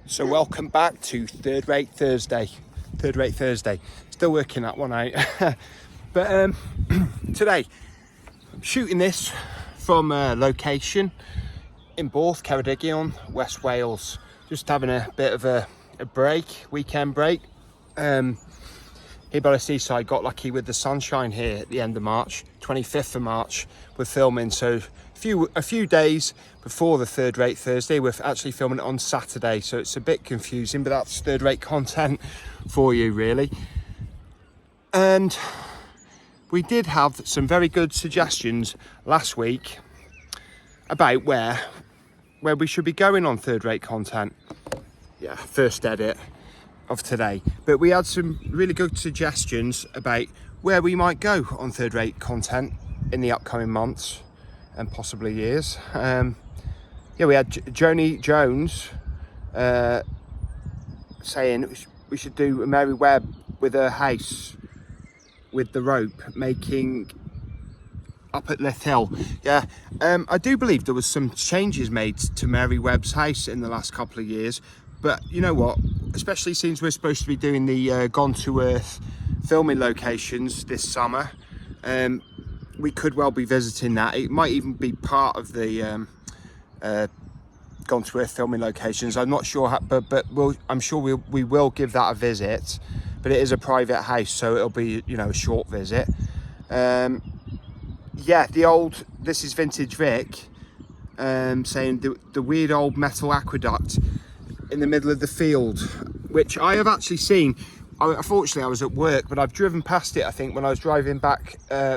So welcome back to Third Rate Thursday. Still working that one out. But today, I'm shooting this from a location in Borth, Ceredigion, West Wales. Just having a bit of a weekend break. Here by the seaside, got lucky with the sunshine here at the end of March, 25th of March, we're filming. So a few days before the Third Rate Thursday, we're actually filming it on Saturday. So it's a bit confusing, but that's third rate content for you really. And we did have some very good suggestions last week about where we should be going on third rate content. Yeah, first edit of today, but we had some really good suggestions about where we might go on third rate content in the upcoming months and possibly years. We had Joni Jones saying we should do a Mary Webb with her house with the rope making up at Lith Hill. I do believe there was some changes made to Mary Webb's house in the last couple of years. But you know what, especially since we're supposed to be doing the Gone to Earth filming locations this summer, we could well be visiting that. It might even be part of the Gone to Earth filming locations. I'm not sure how, but I'm sure we will give that a visit. But it is a private house, so it'll be, you know, a short visit. This is Vintage Vic, saying the weird old metal aqueduct in the middle of the field, which I have actually seen. Unfortunately, I was at work, but I've driven past it, I think, when I was driving back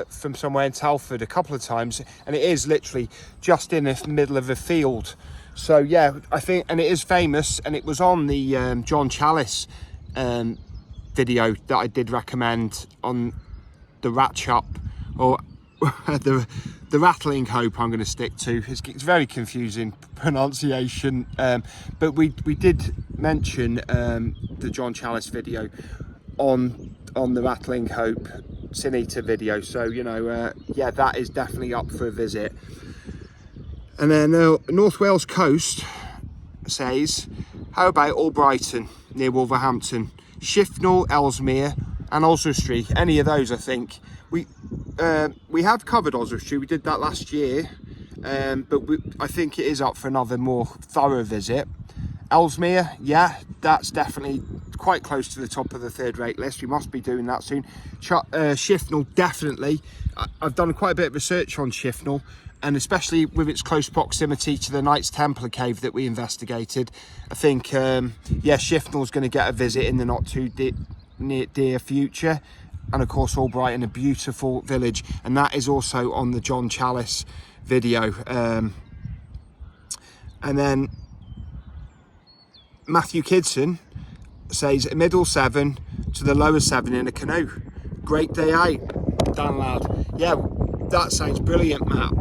from somewhere in Telford a couple of times, and it is literally just in the middle of a field. So yeah, I think, and it is famous, and it was on the John Chalice video that I did recommend on the Rat Shop, or the Rattling Hope I'm going to stick to. It's very confusing pronunciation, but we did mention the John Chalice video on the Rattling Hope Sin Eater video, so you know, that is definitely up for a visit. And then North Wales Coast says, how about Albrighton near Wolverhampton, Shifnal, Ellesmere and Oswestry? Any of those, I think. We have covered Oswestry, we did that last year, but I think it is up for another more thorough visit. Ellesmere, yeah, that's definitely quite close to the top of the third rate list. We must be doing that soon. Shifnal, definitely. I've done quite a bit of research on Shifnal, and especially with its close proximity to the Knights Templar cave that we investigated. I think, Shifnal's going to get a visit in the not too dear future. And of course, Albrighton, a beautiful village, and that is also on the John Chalice video. And then Matthew Kidson says a middle 7 to the lower 7 in a canoe. Great day out, Dan lad. Yeah, that sounds brilliant, Matt.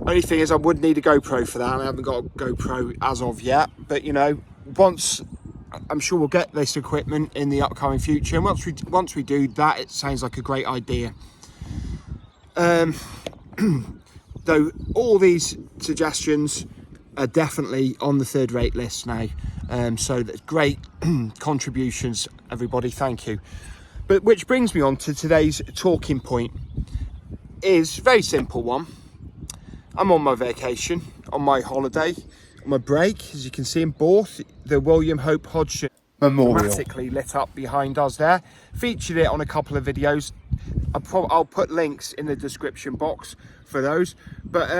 Only thing is, I would need a GoPro for that, and I haven't got a GoPro as of yet. But you know, I'm sure we'll get this equipment in the upcoming future, and once we do that, it sounds like a great idea. Though all these suggestions are definitely on the third rate list now, so that's great contributions, everybody, thank you. But which brings me on to today's talking point. Is a very simple one. I'm on my vacation, on my holiday, on my break, as you can see in Borth, the William Hope Hodgson Memorial dramatically lit up behind us there. Featured it on a couple of videos. I'll put links in the description box for those. But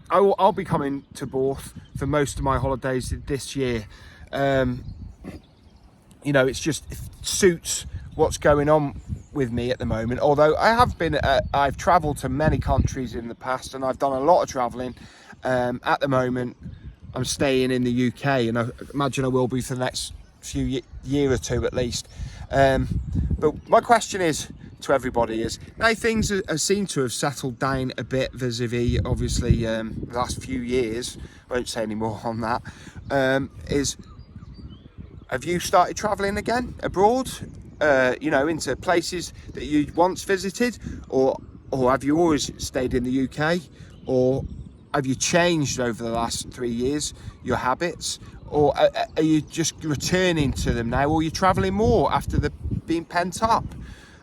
I'll be coming to Borth for most of my holidays this year. You know, it suits what's going on with me at the moment. Although I've travelled to many countries in the past, and I've done a lot of travelling. At the moment, I'm staying in the UK, and I imagine I will be for the next year or two at least. But my question is to everybody is, now things seem to have settled down a bit vis-a-vis obviously the last few years, I won't say any more on that, have you started travelling again abroad, you know, into places that you once visited, or have you always stayed in the UK, or have you changed over the last 3 years, your habits? Or are you just returning to them now? Or are you traveling more after being pent up?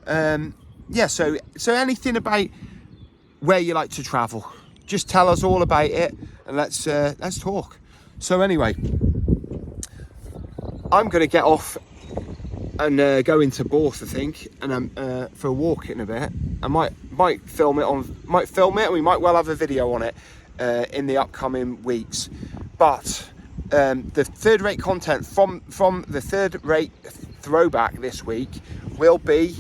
Yeah, so anything about where you like to travel, just tell us all about it, and let's talk. So anyway, I'm going to get off and go into Borth, I think, and for a walk in a bit. I might film it, and we might well have a video on it in the upcoming weeks. But the third-rate content from the third-rate throwback this week will be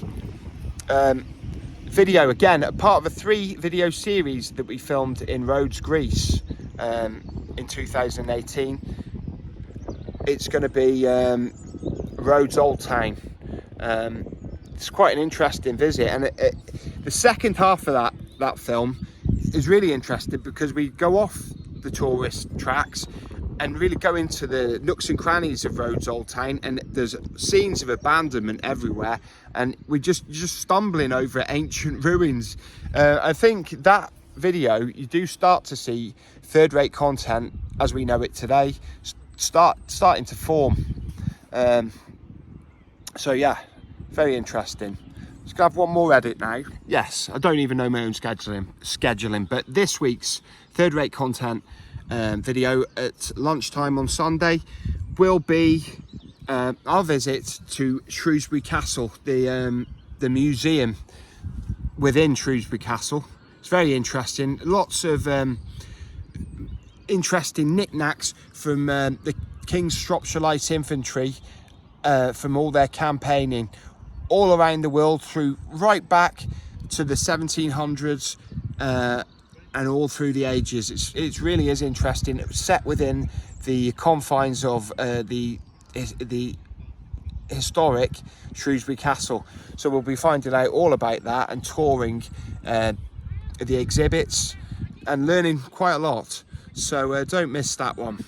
video, again, a part of a 3-video series that we filmed in Rhodes, Greece in 2018. It's going to be Rhodes Old Town. It's quite an interesting visit, and the second half of that film is really interesting because we go off the tourist tracks and really go into the nooks and crannies of Rhodes Old Town, and there's scenes of abandonment everywhere, and we're just stumbling over ancient ruins. I think that video, you do start to see third-rate content as we know it today starting to form. So yeah, very interesting. Let's have one more edit now. Yes, I don't even know my own scheduling, but this week's third-rate content video at lunchtime on Sunday will be our visit to Shrewsbury Castle, the museum within Shrewsbury Castle. It's very interesting. Lots of interesting knickknacks from the King's Shropshire Light Infantry, from all their campaigning all around the world, through right back to the 1700s and all through the ages. It really is interesting. It was set within the confines of the historic Shrewsbury Castle. So we'll be finding out all about that and touring the exhibits and learning quite a lot. So don't miss that one.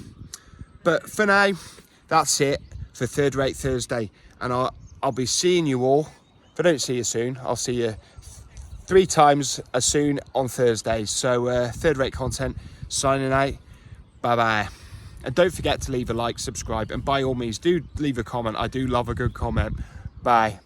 But for now, that's it for Third Rate Thursday, and I'll be seeing you all. If I don't see you soon, I'll see you 3 times as soon on Thursdays. So third rate content, signing out. Bye bye. And don't forget to leave a like, subscribe, and by all means do leave a comment. I do love a good comment. Bye.